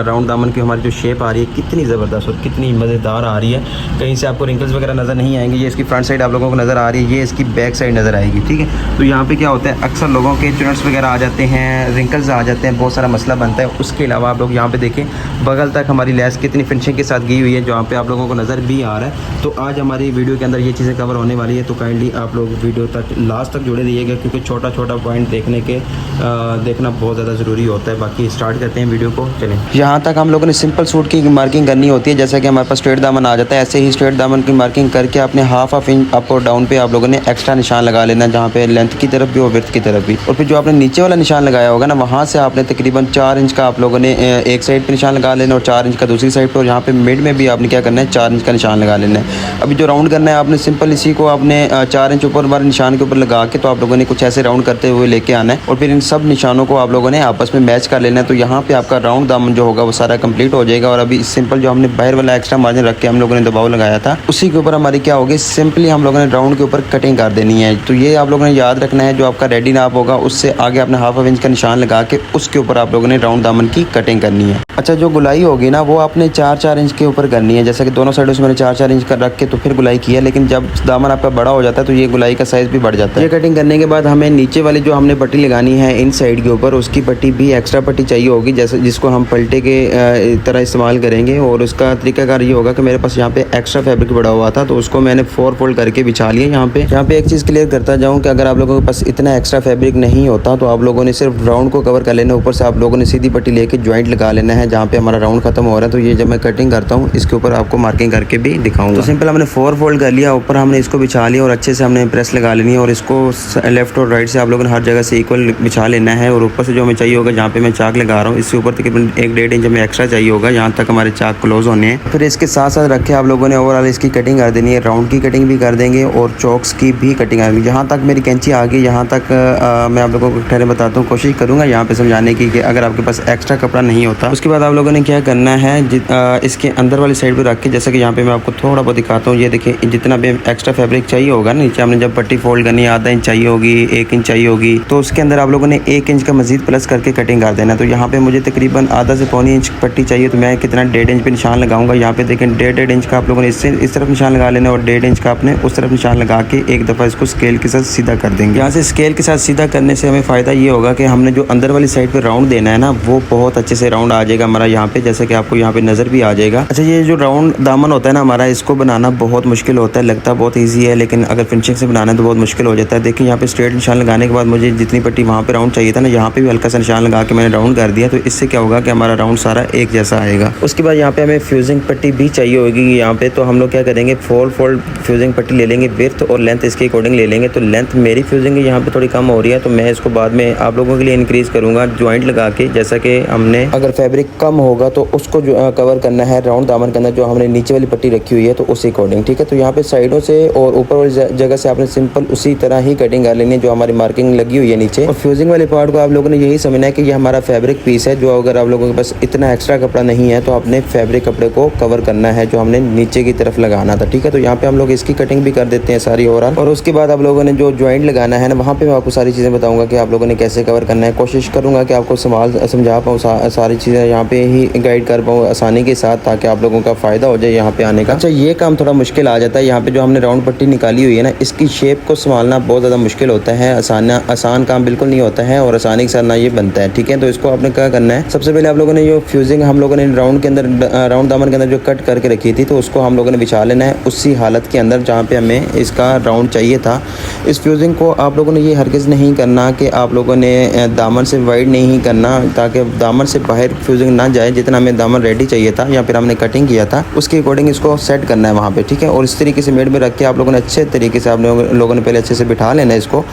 Round दामन की हमारी जो शेप आ रही है कितनी ज़बरदस्त और कितनी मज़ेदार आ रही है। कहीं से आपको रिंकल्स वगैरह नज़र नहीं आएंगे। ये इसकी फ्रंट साइड आप लोगों को नज़र आ रही है, ये इसकी बैक साइड नज़र आएगी। ठीक है, तो यहाँ पे क्या होता है, अक्सर लोगों के चुनट्स वगैरह आ जाते हैं, रिंकल्स आ जाते हैं, बहुत सारा मसला बनता है। उसके अलावा आप लोग यहाँ पे देखें बगल तक हमारी लेस कितनी फिनिशिंग के साथ गई हुई है, जहाँ पे आप लोगों को नज़र भी आ रहा है। तो आज हमारी वीडियो के अंदर ये चीज़ें कवर होने वाली है, तो काइंडली आप लोग वीडियो तक लास्ट तक जुड़े रहिएगा, क्योंकि छोटा छोटा पॉइंट देखना बहुत ज़्यादा ज़रूरी होता है। बाकी स्टार्ट करते हैं वीडियो को, चलें। यहाँ तक हम लोगों ने सिंपल सूट की मार्किंग करनी होती है, जैसा कि हमारे पास स्ट्रेट दामन आ जाता है, ऐसे ही स्ट्रेट दामन की मार्किंग करके अपने हाफ इंच अप और डाउन पे आप लोगों ने एक्स्ट्रा निशान लगा लेना, जहाँ पे लेंथ की तरफ भी और विड्थ की तरफ भी। और फिर जो आपने नीचे वाला निशान लगाया होगा ना, वहाँ से आपने तकरीबन 4 इंच का आप लोगों ने एक साइड पे निशान लगा लेना और 4 इंच का दूसरी साइड पे, और यहाँ पे मिड में भी आपने क्या करना है 4 इंच का निशान लगा लेना है। अभी जो राउंड करना है आपने सिंपल इसी को आपने 4 इंच ऊपर वाले निशान के ऊपर लगा के, तो आप लोगों ने कुछ ऐसे राउंड करते हुए लेके आना है, और फिर इन सब निशानों को आप लोगों ने आपस में मैच कर लेना है। तो यहाँ पे आपका राउंड दामन जो होगा वो सारा कंप्लीट हो जाएगा। और अभी सिंपल जो हमने बाहर वाला एक्स्ट्रा मार्जिन रख के हम लोगों ने दबाव लगाया था, उसी के ऊपर हमारी क्या होगी, सिंपली हम लोगों ने राउंड के ऊपर कटिंग कर देनी है। तो ये आप लोगों ने याद रखना है, जो आपका रेडी नाप होगा उससे आगे आपने हाफ इंच का निशान लगा के उसके ऊपर आप लोगों ने राउंड दामन की कटिंग करनी है। अच्छा, जो गुलाई होगी ना वो आपने 4-4 इंच के ऊपर करनी है, जैसे कि दोनों साइडों से मैंने 4-4 इंच कर रख के तो फिर गुलाई किया, लेकिन जब दामन आपका बड़ा हो जाता है तो ये गुलाई का साइज़ भी बढ़ जाता है। ये कटिंग करने के बाद हमें नीचे वाली जो हमने पट्टी लगानी है इन साइड के ऊपर, उसकी पट्टी भी एक्स्ट्रा पट्टी चाहिए होगी, जैसे जिसको हम पलटे के तरह इस्तेमाल करेंगे। और उसका तरीकाकार ये होगा कि मेरे पास यहाँ पे एक्स्ट्रा फैब्रिक पड़ा हुआ था, तो उसको मैंने 4 फोल्ड करके बिछा लिया। यहाँ पे एक चीज़ क्लियर करता जाऊँ कि अगर आप लोगों के पास इतना एक्स्ट्रा फैब्रिक नहीं होता तो आप लोगों ने सिर्फ राउंड को कवर कर लेना, ऊपर से आप लोगों ने सीधी पट्टी लेके ज्वाइंट लगा लेना है जहाँ पे हमारा राउंड खत्म हो रहा है। तो ये जब मैं कटिंग करता हूँ इसके ऊपर आपको मार्किंग करके भी दिखाऊंगा। तो सिंपल हमने 4 फोल्ड कर लिया, ऊपर हमने इसको बिछा लिया और अच्छे से हमने प्रेस लगा लेनी है, और इसको लेफ्ट और राइट से आप लोगों ने हर जगह से इक्वल बिछा लेना है। और ऊपर से जो हमें चाहिए होगा, जहाँ पे मैं चाक लगा रहा हूँ इससे ऊपर तकरीबन 1-1.5 इंच हमें एक्स्ट्रा चाहिए होगा, यहाँ तक हमारे चाक क्लोज होने हैं। फिर इसके साथ साथ रखे आप लोगों ने ओवरऑल इसकी कटिंग कर देनी है, राउंड की कटिंग भी कर देंगे और चॉक्स की भी कटिंग कर देंगे। जहाँ तक मेरी कैंची आ गई यहाँ तक मैं आप लोगों को ठहरे बताता हूँ, कोशिश करूँगा यहाँ पे समझाने की कि अगर आपके पास एक्स्ट्रा कपड़ा नहीं होता। उसके बाद आप लोगों ने क्या करना है, इसके अंदर वाली साइड पे रख के, जैसे कि यहाँ पे मैं आपको थोड़ा बहुत दिखाता हूँ। ये देखिए जितना भी एक्स्ट्रा फैब्रिक चाहिए होगा ना, नीचे हमने जब पट्टी फोल्ड करनी है आधा इंच चाहिए होगी, 1 इंच चाहिए होगी, तो उसके अंदर आप लोगों ने 1 इंच का मजीद प्लस करके कटिंग कर देना। तो यहाँ पे मुझे तकरीबन आधा से पौनी इंच पट्टी चाहिए, तो मैं कितना 1.5 इंच पे निशान लगाऊंगा। यहाँ पे देखें 1.5 इंच का आप लोगों ने इससे इस तरफ निशान लगा लेना और 1.5 इंच का आपने उस तरफ निशान लगा के एक दफ़ा इसको स्केल के साथ सीधा कर देंगे। यहाँ से स्केल के साथ सीधा करने से हमें फ़ायदा ये होगा कि हमने जो अंदर वाली साइड पे राउंड देना है ना, वो बहुत अच्छे से राउंड आ जाएगा हमारा यहाँ पे, जैसे कि आपको यहाँ पे नज़र भी आ जाएगा। अच्छा, ये जो राउंड दामन होता है ना हमारा, इसको बनाना बहुत मुश्किल होता है, लगता बहुत ईजी है, लेकिन अगर फिनिशिंग से बनाना है तो बहुत मुश्किल हो जाता है। देखिए यहाँ पे स्ट्रेट निशान लगाने के बाद मुझे जितनी पट्टी वहाँ पे राउंड चाहिए था ना, यहाँ पे भी हल्का सा निशान लगा के मैंने राउंड कर दिया। तो इससे क्या होगा कि हमारा राउंड सारा एक जैसा आएगा। उसके बाद यहाँ पे हमें फ्यूजिंग पट्टी भी चाहिए होगी। यहाँ पे तो हम लोग क्या करेंगे, 4 फोल्ड फ्यूजिंग पट्टी ले लेंगे, विड्थ और लेंथ इसके अकॉर्डिंग ले लेंगे। तो लेंथ मेरी फ्यूजिंग यहाँ पे थोड़ी कम हो रही है, तो मैं इसको बाद में आप लोगों के लिए इंक्रीज़ करूँगा ज्वाइंट लगा के। जैसा कि हमने अगर फैब्रिक कम होगा तो उसको कवर करना है राउंड दामन के अंदर, जो हमने नीचे वाली पट्टी रखी हुई है, तो उसी अकॉर्डिंग। ठीक है, तो यहाँ पे साइडों से और ऊपर वाली जगह से आपने सिंपल उसी तरह ही कटिंग कर लेनी है जो हमारी मार्किंग लगी हुई है नीचे। और फ्यूजिंग वाले पार्ट को आप लोगों ने यही समझना है कि ये हमारा फैब्रिक पीस है, जो अगर आप लोगों के पास इतना एक्स्ट्रा कपड़ा नहीं है तो आपने फैब्रिक कपड़े को कवर करना है जो हमने नीचे की तरफ लगाना था। ठीक है, तो यहाँ पे हम लोग इसकी कटिंग भी कर देते हैं सारी ओवरऑल। और उसके बाद आप लोगों ने जो ज्वाइंट लगाना है ना, वहाँ पे मैं आपको सारी चीज़ें बताऊंगा कि आप लोगों ने कैसे कवर करना है। कोशिश करूँगा कि आपको समझा पाऊँ, सारी चीज़ें यहाँ पे ही गाइड कर पाऊँ आसानी के साथ, ताकि आप लोगों का फ़ायदा हो जाए यहाँ पे आने का। अच्छा, ये काम थोड़ा मुश्किल आ जाता है। यहाँ पे जो हमने राउंड पट्टी निकाली हुई है ना, इसकी शेप को संभालना बहुत ज़्यादा मुश्किल होता है, आसान काम बिल्कुल नहीं होता है और आसानी के साथ ना ये बनता है। ठीक है, तो इसको आपने क्या करना है, सबसे पहले आप लोगों ने जो फ्यूजिंग हम लोगों ने राउंड के अंदर राउंड दामन के अंदर जो कट करके रखी थी, तो उसको हम लोगों ने बिछा लेना है उसी हालत के अंदर जहाँ पे हमें इसका राउंड चाहिए था। इस फ्यूजिंग को आप लोगों ने ये हरगिज़ नहीं करना कि आप लोगों ने दामन से वाइड नहीं करना, ताकि दामन से बाहर फ्यूजिंग ना जाए। जितना हमें दामन रेडी चाहिए था या फिर हमने कटिंग किया था उसके अकॉर्डिंग इसको सेट करना है वहाँ पे। ठीक है, और इस तरीके से मेड में रख के आप लोगों ने अच्छे तरीके से आप लोगों ने पहले अच्छे से बिठा लेना है इसको,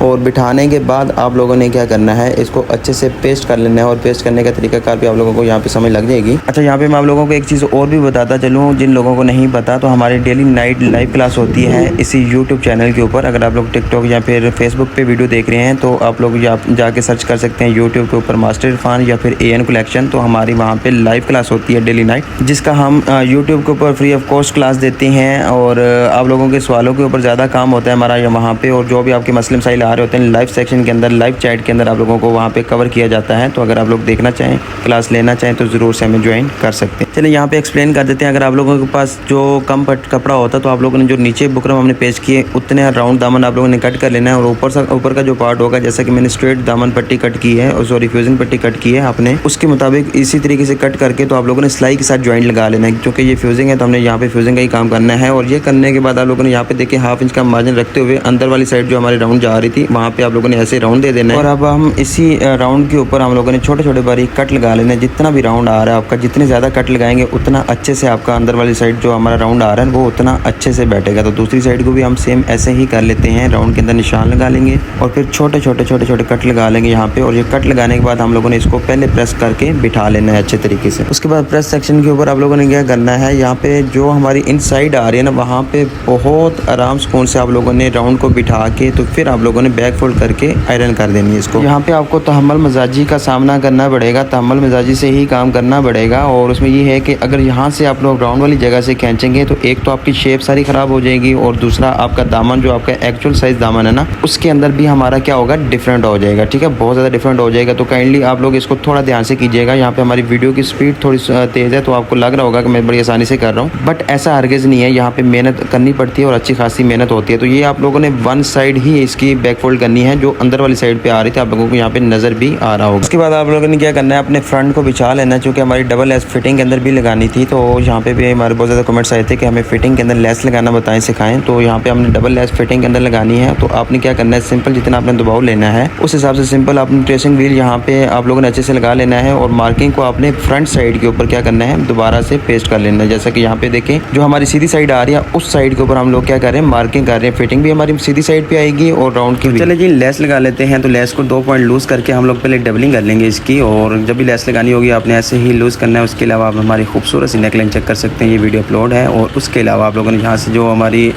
और बिठाने के बाद आप लोगों ने क्या करना है, इसको अच्छे से पेस्ट कर लेना है। और पेस्ट करने का तरीकाकार भी आप लोगों को यहाँ पे समझ लग जाएगी। अच्छा, यहाँ पे मैं आप लोगों को एक चीज़ और भी बताता चलूँ, जिन लोगों को नहीं पता, तो हमारी डेली नाइट लाइव क्लास होती है इसी यूट्यूब चैनल के ऊपर। अगर आप लोग टिकटॉक या फिर फेसबुक पे वीडियो देख रहे हैं तो आप लोग जाके सर्च कर सकते हैं यूट्यूब के ऊपर मास्टर इरफान या फिर AN कलेक्शन, तो हमारी वहाँ वहाँ पे लाइव क्लास होती है डेली नाइट, जिसका हम यूट्यूब के ऊपर फ्री ऑफ कॉस्ट क्लास देते हैं। और आप लोगों के सवालों के ऊपर ज़्यादा काम होता है हमारा वहाँ पे, और जो भी आपके मसले मसाइल आ रहे होते हैं लाइव सेक्शन के अंदर, लाइव चैट के अंदर आप लोगों को वहाँ पे कवर किया जाता है। तो अगर आप लोग देखना चाहें, क्लास लेना चाहें तो ज़रूर से हमें ज्वाइन कर सकते हैं। चलिए यहाँ पे एक्सप्लेन कर देते हैं। अगर आप लोगों के पास जो कम कपड़ा होता है तो आप लोगों ने जो नीचे बुकरम हमने पेश किए उतने राउंड दामन आप लोगों ने कट कर लेना है, और ऊपर का जो पार्ट होगा, जैसा कि मैंने स्ट्रेट दामन पट्टी कट की है और सॉरी फ्यूजिंग पट्टी कट की है आपने, उसके मुताबिक इसी तरीके से कट करके तो आप लोगों ने सिलाई के साथ ज्वाइंट लगा लेना है। क्योंकि ये फ्यूजिंग है तो हमने यहाँ पे फ्यूजिंग का ही काम करना है। और ये करने के बाद आप लोगों ने यहाँ पे देखिए हाफ इंच का मार्जिन रखते हुए अंदर वाली साइड जो हमारी राउंड जा रही थी वहाँ पे आप लोगों ने ऐसे राउंड दे देना है। और अब हम इसी राउंड के ऊपर हम लोगों ने छोटे छोटे बारीक कट लगा लेना है। जितना भी राउंड आ रहा है आपका, जितने ज़्यादा कट लगाएंगे उतना अच्छे से आपका अंदर वाली साइड जो हमारा राउंड आ रहा है वो उतना अच्छे से बैठेगा। तो दूसरी साइड को भी हम सेम ऐसे ही कर लेते हैं। राउंड के अंदर निशान लगा लेंगे और फिर छोटे छोटे कट लगा लेंगे यहाँ पे। और ये कट लगाने के बाद हम लोगों ने इसको पहले प्रेस करके बिठा लेना है अच्छे तरीके से। उसके बाद प्रेस सेक्शन के ऊपर आप लोगों ने क्या करना है, यहाँ पे जो हमारी इनसाइड आ रही है ना वहाँ पे बहुत आराम सुकून से आप लोगों ने राउंड को बिठा के तो फिर आप लोगों ने बैक फोल्ड करके आयरन कर देनी है इसको। यहाँ पे आपको तहम्मुल मिजाजी का सामना करना पड़ेगा, तहम्मुल मिजाजी से ही काम करना पड़ेगा। और उसमें ये है कि अगर यहाँ से आप लोग राउंड वाली जगह से खींचेंगे तो एक तो आपकी शेप सारी ख़राब हो जाएगी, और दूसरा आपका दामन जो आपका एक्चुअल साइज़ दामन है ना उसके अंदर भी हमारा क्या होगा, डिफरेंट हो जाएगा। ठीक है, बहुत ज़्यादा डिफरेंट हो जाएगा। तो काइंडली आप लोग इसको थोड़ा ध्यान से कीजिएगा। यहाँ पे हमारी वीडियो की स्पीड थोड़ी तेज़ है तो आपको लग रहा होगा कि मैं बड़ी आसानी से कर रहा हूँ, बट ऐसा हरगिज़ नहीं है। यहाँ पे मेहनत करनी पड़ती है और अच्छी खासी मेहनत होती है। तो ये आप लोगों ने वन साइड ही इसकी बैक फोल्ड करनी है, जो अंदर वाली साइड पे आ रही थी आप लोगों को यहाँ पे नज़र भी आ रहा होगा। उसके बाद आप लोगों ने क्या करना है, अपने फ्रंट को बिछा लेना है। चूँकि हमारी डबल लेस फिटिंग के अंदर भी लगानी थी तो यहाँ पे भी हमारे बहुत ज़्यादा कमेंट्स आए थे कि हमें फिटिंग के अंदर लेस लगाना बताएं, सिखाएं। तो यहाँ पे हमने डबल लेस फिटिंग के अंदर लगानी है। तो आपने क्या करना है, सिंपल जितना आपने दबाव लेना है उस हिसाब से सिंपल आपने ट्रेसिंग व्हील यहाँ पे आप लोगों ने अच्छे से लगा लेना है। और मार्किंग को आपने फ्रंट साइड के ऊपर क्या करना है, दोबारा से पेस्ट कर लेना है। जैसा कि यहाँ पे देखें जो हमारी सीधी साइड आ रही है उस साइड के ऊपर हम लोग क्या कर रहे हैं, मार्किंग कर रहे हैं। फिटिंग भी हमारी सीधी साइड पे आएगी और राउंड की। चलिए जी लेस लगा लेते हैं। तो लेस को 2 पॉइंट लूज़ करके हम लोग पहले डबलिंग कर लेंगे इसकी, और जब भी लेस लगानी होगी आपने ऐसे ही लूज़ करना है। उसके अलावा आप हमारी खूबसूरत सी नेकलाइन चेक कर सकते हैं, ये वीडियो अपलोड है। और उसके अलावा आप लोगों ने यहाँ से जो हमारी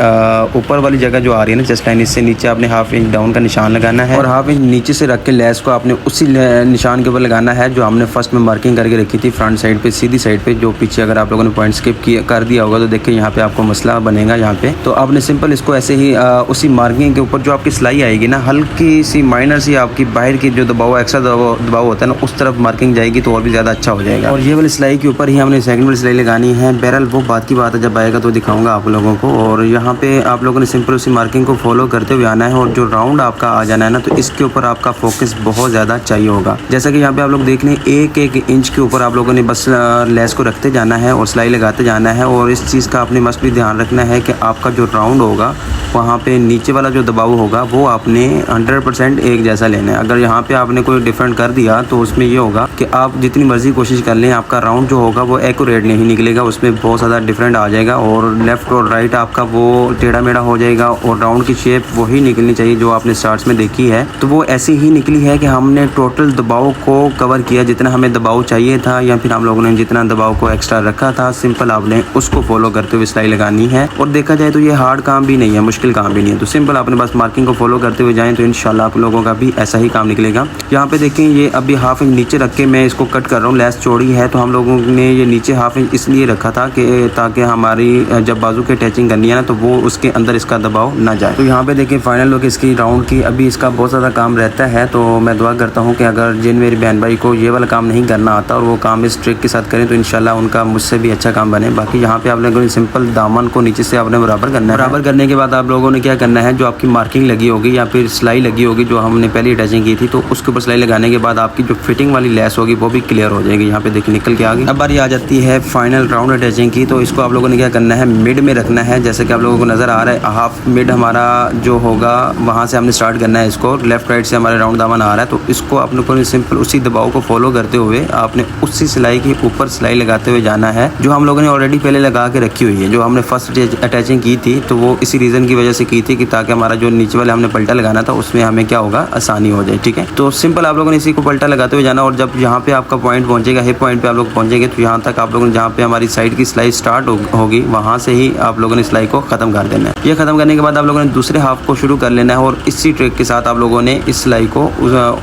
ऊपर वाली जगह जो आ रही है ना चेस्ट लाइन, इससे नीचे आपने हाफ इंच डाउन का निशान लगाना है, और हाफ इंच नीचे से रख के लेस को आपने उसी निशान के ऊपर लगाना है जो हमने फर्स्ट में मार्किंग करके रखी थी फ्रंट साइड पे, सीधी साइड पे। जो पीछे अगर आप लोगों ने पॉइंट स्किप कर दिया होगा तो देखिए यहाँ पे आपको मसला बनेगा यहाँ पे। तो आपने सिंपल इसको ऐसे ही उसी मार्किंग के ऊपर जो आपकी सिलाई आएगी ना, हल्की सी माइनर सी आपकी बाहर की जो दबाव एक्स्ट्रा दबाव होता है ना उस तरफ मार्किंग जाएगी तो और भी ज़्यादा अच्छा हो जाएगा। और ये वाली सिलाई के ऊपर ही हमने सेकंड वाली सिलाई लगानी है। बहरहाल वो बात की बात है, जब आएगा तो दिखाऊंगा आप लोगों को। और यहाँ पे आप लोगों ने सिंपल उसी मार्किंग को फॉलो करते हुए आना है, और जो राउंड आपका आ जाना है ना तो इसके ऊपर आपका फोकस बहुत ज़्यादा चाहिए होगा। जैसा कि यहाँ पे आप लोग देख लें, एक इंच के ऊपर आप लोगों ने बस लेस को रखते जाना है और सिलाई लगाते जाना है। और इस चीज़ का आपने मस्ट भी ध्यान रखना है कि आपका जो राउंड होगा वहाँ पे नीचे वाला जो दबाव होगा वो आपने 100% एक जैसा लेना है। अगर यहाँ पे आपने कोई डिफरेंट कर दिया तो उसमें ये होगा कि आप जितनी मर्जी कोशिश कर लें, आपका राउंड जो होगा वो एक्यूरेट नहीं निकलेगा, उसमें बहुत ज़्यादा डिफरेंट आ जाएगा। और लेफ़्ट और राइट आपका वो टेढ़ा मेढ़ा हो जाएगा। और राउंड की शेप वही निकलनी चाहिए जो आपने स्टार्ट्स में देखी है, तो वो ऐसी ही निकली है कि हमने टोटल दबाव को कवर किया जितना हमें दबाव चाहिए था, या फिर हम लोगों ने जितना दबाव को एक्स्ट्रा रखा था। सिंपल आपने उसको फॉलो करते हुए सिलाई लगानी है। और देखा जाए तो ये हार्ड काम भी नहीं है, मुश्किल काम भी नहीं है। तो सिंपल आपने बस मार्किंग को फॉलो करते हुए जाएं तो इंशाल्लाह आप लोगों का भी ऐसा ही काम निकलेगा। यहाँ पे देखें, ये अभी हाफ इंच नीचे रख के मैं इसको कट कर रहा हूँ। लेस चौड़ी है तो हम लोगों ने ये नीचे हाफ इंच इसलिए रखा था कि ताकि हमारी जब बाजू की अटैचिंग करनी है ना तो वो उसके अंदर इसका दबाव ना जाए। तो यहाँ पे देखें फाइनल लुक इसकी राउंड की। अभी इसका बहुत ज़्यादा काम रहता है, तो मैं दुआ करता हूँ कि अगर जिन मेरी बहन भाई को ये वाला काम नहीं करना आता और वो काम इस ट्रिक के साथ करें तो इंशाल्लाह उनका मुझसे भी अच्छा काम बने। बाकी यहाँ पे आप लोगों ने सिंपल दामन को नीचे से आपने बराबर करना है। बराबर करने के बाद आप लोगों ने क्या करना है, जो आपकी मार्किंग लगी होगी या फिर सिलाई लगी होगी जो हमने पहले अटैचिंग की थी, तो उसके ऊपर सिलाई लगाने के बाद आपकी जो फिटिंग वाली लेस होगी वो भी क्लियर हो जाएगी। यहाँ पे देखिए निकल के आ गई। अब बारी आ जाती है फाइनल राउंड अटैचिंग की। तो इसको आप लोगों ने क्या करना है, मिड में रखना है। जैसे कि आप लोगों को नज़र आ रहा है हाफ मिड हमारा जो होगा वहाँ से हमने स्टार्ट करना है इसको। लेफ्ट राइट से हमारे राउंड दामन आ रहा है तो इसको आप लोगों ने सिंपल उसी दबाव को फॉलो करते हुए आपने उसी सिलाई के ऊपर सिलाई लगाते हुए जाना है जो हम लोगों ने ऑलरेडी पहले लगा के रखी हुई है। जो हमने फर्स्ट अटैचिंग की थी तो वो इसी रीज़न की वजह से की थी कि ताकि हमारा जो नीचे वाले हमने पलटा लगाना था उसमें हमें क्या होगा, आसानी हो जाए। ठीक है, तो सिंपल आप लोगों ने इसी को पलटा लगाते हुए जाना। और जब यहाँ पे आपका पॉइंट पहुँचेगा, हिप पॉइंट पे आप लोग पहुँचेंगे तो यहाँ तक आप लोगों ने जहाँ पे हमारी साइड की सिलाई स्टार्ट होगी वहाँ से ही आप लोगों ने सिलाई को ख़त्म कर देना है। ये ख़त्म करने के बाद आप लोगों ने दूसरे हाफ को शुरू कर लेना है और इसी ट्रिक के साथ आप लोगों ने इस सिलाई को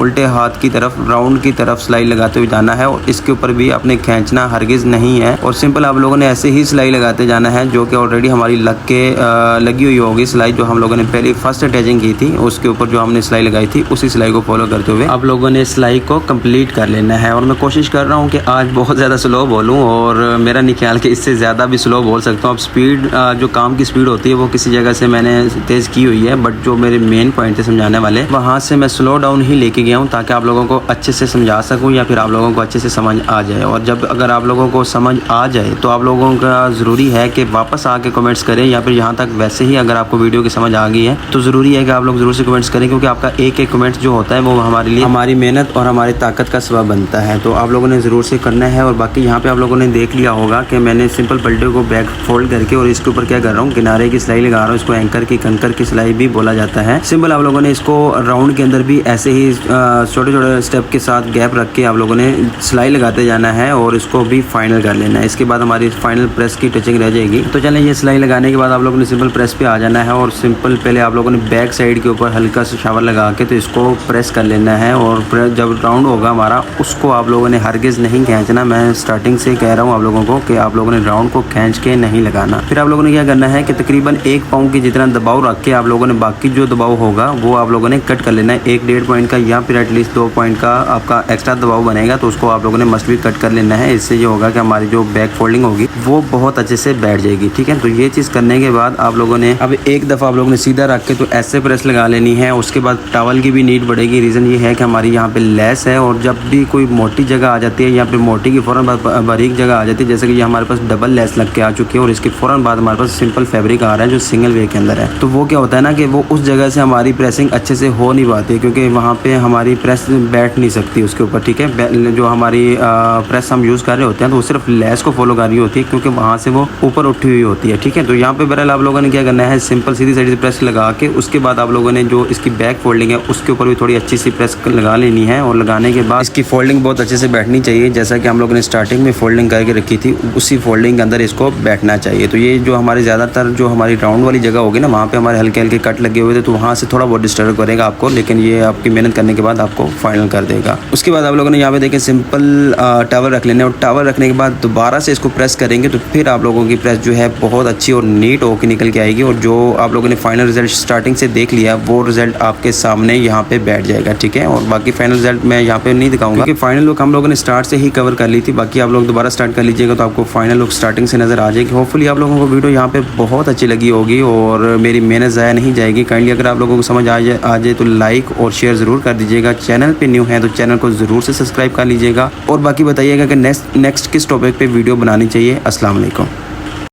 उल्टे हाथ की तरफ राउंड की तरफ सिलाई लगाते हुए जाना है और इसके ऊपर भी आपने खींचना हरगिज़ नहीं है और सिंपल आप लोगों ने ऐसे ही सिलाई लगाते जाना है, जो कि ऑलरेडी हमारी लगी हुई होगी सिलाई, जो हम लोगों ने पहले फर्स्ट अटैचिंग की थी उसके ऊपर जो हमने सिलाई लगाई थी उसी सिलाई को फॉलो करते हुए आप लोगों ने सिलाई को कंप्लीट कर लेना है। और मैं कोशिश कर रहा हूँ कि आज बहुत ज़्यादा स्लो बोलूँ और मेरा नहीं ख्याल कि इससे ज़्यादा भी स्लो बोल सकता हूँ। अब स्पीड जो काम की स्पीड होती है वो किसी जगह से मैंने तेज़ की हुई है, बट जो मेरे मेन पॉइंट थे समझाने वाले वहाँ से मैं स्लो डाउन ही लेके गया हूँ ताकि आप लोगों को अच्छे से समझा सकूँ या फिर आप लोगों को अच्छे से समझ आ जाए। और जब अगर आप लोगों को समझ आ जाए तो आप लोगों का ज़रूरी है कि वापस आके कमेंट्स करें, या फिर यहाँ तक वैसे ही अगर आपको वीडियो की समझ आ गई है तो ज़रूरी है कि आप लोग ज़रूर से कमेंट्स करें, क्योंकि आपका एक एक कमेंट जो होता है वो हमारे लिए हमारी मेहनत और हमारी ताकत का सबब बनता है। तो आप लोगों ने ज़रूर से करना है। और बाकी यहाँ पे आप लोगों ने देख लिया होगा कि मैंने सिंपल पल्टे को बैक फोल्ड करके और इसके ऊपर क्या कर रहा हूँ, किनारे की सिलाई लगा रहा हूँ। इसको एंकर की कंकर की सिलाई भी बोला जाता है। सिंपल आप लोगों ने इसको राउंड के अंदर भी ऐसे ही छोटे छोटे स्टेप के साथ गैप रख के आप लोगों ने सिलाई लगाते जाना है और इसको भी फाइनल कर लेना है। इसके बाद हमारी फाइनल प्रेस की टचिंग रह जाएगी। तो चलें, ये सिलाई लगाने के बाद आप लोगों ने सिंपल प्रेस पे आ जाना है और सिंपल पहले आप लोगों ने बैक साइड के ऊपर हल्का सा शावर लगा के तो इसको प्रेस कर लेना है। और जब राउंड होगा हमारा उसको आप लोगों ने हरगिज़ नहीं खींचना। मैं स्टार्टिंग से कह रहा हूँ आप लोगों को कि आप लोगों ने राउंड को खींच के नहीं लगाना। फिर आप लोगों ने क्या करना है कि तकरीबन 1 पाउंड की जितना दबाव रख के आप लोगों ने बाकी जो दबाव होगा वो आप लोगों ने कट कर लेना है। 1-1.5 पॉइंट का या फिर एटलीस्ट 2 पॉइंट का आपका एक्स्ट्रा दबाव बनेगा, तो उसको आप लोगों ने मस्ट भी कट कर लेना है। इससे ये होगा कि हमारी जो बैक फोल्डिंग होगी वो बहुत अच्छे से बैठ जाएगी। ठीक है, तो ये चीज़ करने के बाद आप लोगों ने अब एक दफ़ा आप लोगों ने सीधा रख के तो ऐसे प्रेस लगा लेनी है। उसके बाद टॉवल की भी नीड बढ़ेगी। रीज़न ये है कि हमारी यहाँ पे लेस है और जब भी कोई मोटी जगह आ जाती है या फिर मोटी की फ़ौरन बारीक जगह आ जाती है, जैसे कि ये हमारे पास डबल लेस लग के आ चुकी है और इसके फ़ौरन बाद हमारे पास सिंपल फैब्रिक आ रहा है जो सिंगल वे के अंदर है, तो वो क्या होता है ना कि वो उस जगह से हमारी प्रेसिंग अच्छे से हो नहीं पाती, क्योंकि वहाँ पे हमारी प्रेस बैठ नहीं सकती उसके ऊपर। ठीक है, जो हमारी प्रेस हम यूज़ कर रहे होते हैं तो वो सिर्फ लेस को फॉलो कर रही होती है, क्योंकि वहाँ से वो ऊपर उठी हुई होती है। ठीक है, तो यहाँ पे बहरहाल आप लोगों ने क्या करना है, सिंपल सीधी साइड से प्रेस लगा के उसके बाद आप लोगों ने जो इसकी बैक फोल्डिंग है उसके ऊपर भी थोड़ी अच्छी सी प्रेस लगा लेनी है। और लगाने के बाद इसकी फोल्डिंग बहुत अच्छे से बैठनी चाहिए, जैसा कि हम लोगों ने स्टार्टिंग में फोल्डिंग करके रखी थी उसी फोल्डिंग के अंदर इसको बैठना चाहिए। तो ये जो हमारी ज़्यादातर जो हमारी राउंड वाली जगह होगी ना, वहाँ पे हमारे हल्के हल्के कट लगे हुए थे, तो वहाँ से थोड़ा बहुत डिस्टर्ब करेगा आपको, लेकिन ये आपकी मेहनत करने के बाद आपको फाइनल कर देगा। उसके बाद आप लोगों ने यहाँ पे देखें सिंपल टॉवल रख लेना है और टॉवल रखने के बाद दोबारा से इसको प्रेस करेंगे तो फिर आप लोगों की प्रेस जो है बहुत अच्छी और नीट होकर निकल के आएगी। और जो आप लोगों ने फाइनल रिजल्ट स्टार्टिंग से देख लिया वो रिजल्ट आपके सामने यहाँ पे बैठ जाएगा। ठीक है, और बाकी फाइनल रिजल्ट मैं यहाँ पे नहीं दिखाऊंगा क्योंकि फाइनल लुक हम लोगों ने स्टार्ट से ही कवर कर ली थी। बाकी आप लोग दोबारा स्टार्ट कर लीजिएगा तो आपको फाइनल लुक स्टार्टिंग से नजर आ जाएगी। होपफुली आप लोगों को वीडियो यहाँ पे बहुत अच्छी लगी होगी और मेरी मेहनत ज़ाया नहीं जाएगी। काइंडली अगर आप लोगों को समझ आ जाए तो लाइक और शेयर ज़रूर कर दीजिएगा। चैनल पे न्यू है तो चैनल को ज़रूर से सब्सक्राइब कर लीजिएगा और बाकी बताइएगा कि नेक्स्ट किस टॉपिक पे वीडियो बनानी चाहिए। अस्सलाम वालेकुम।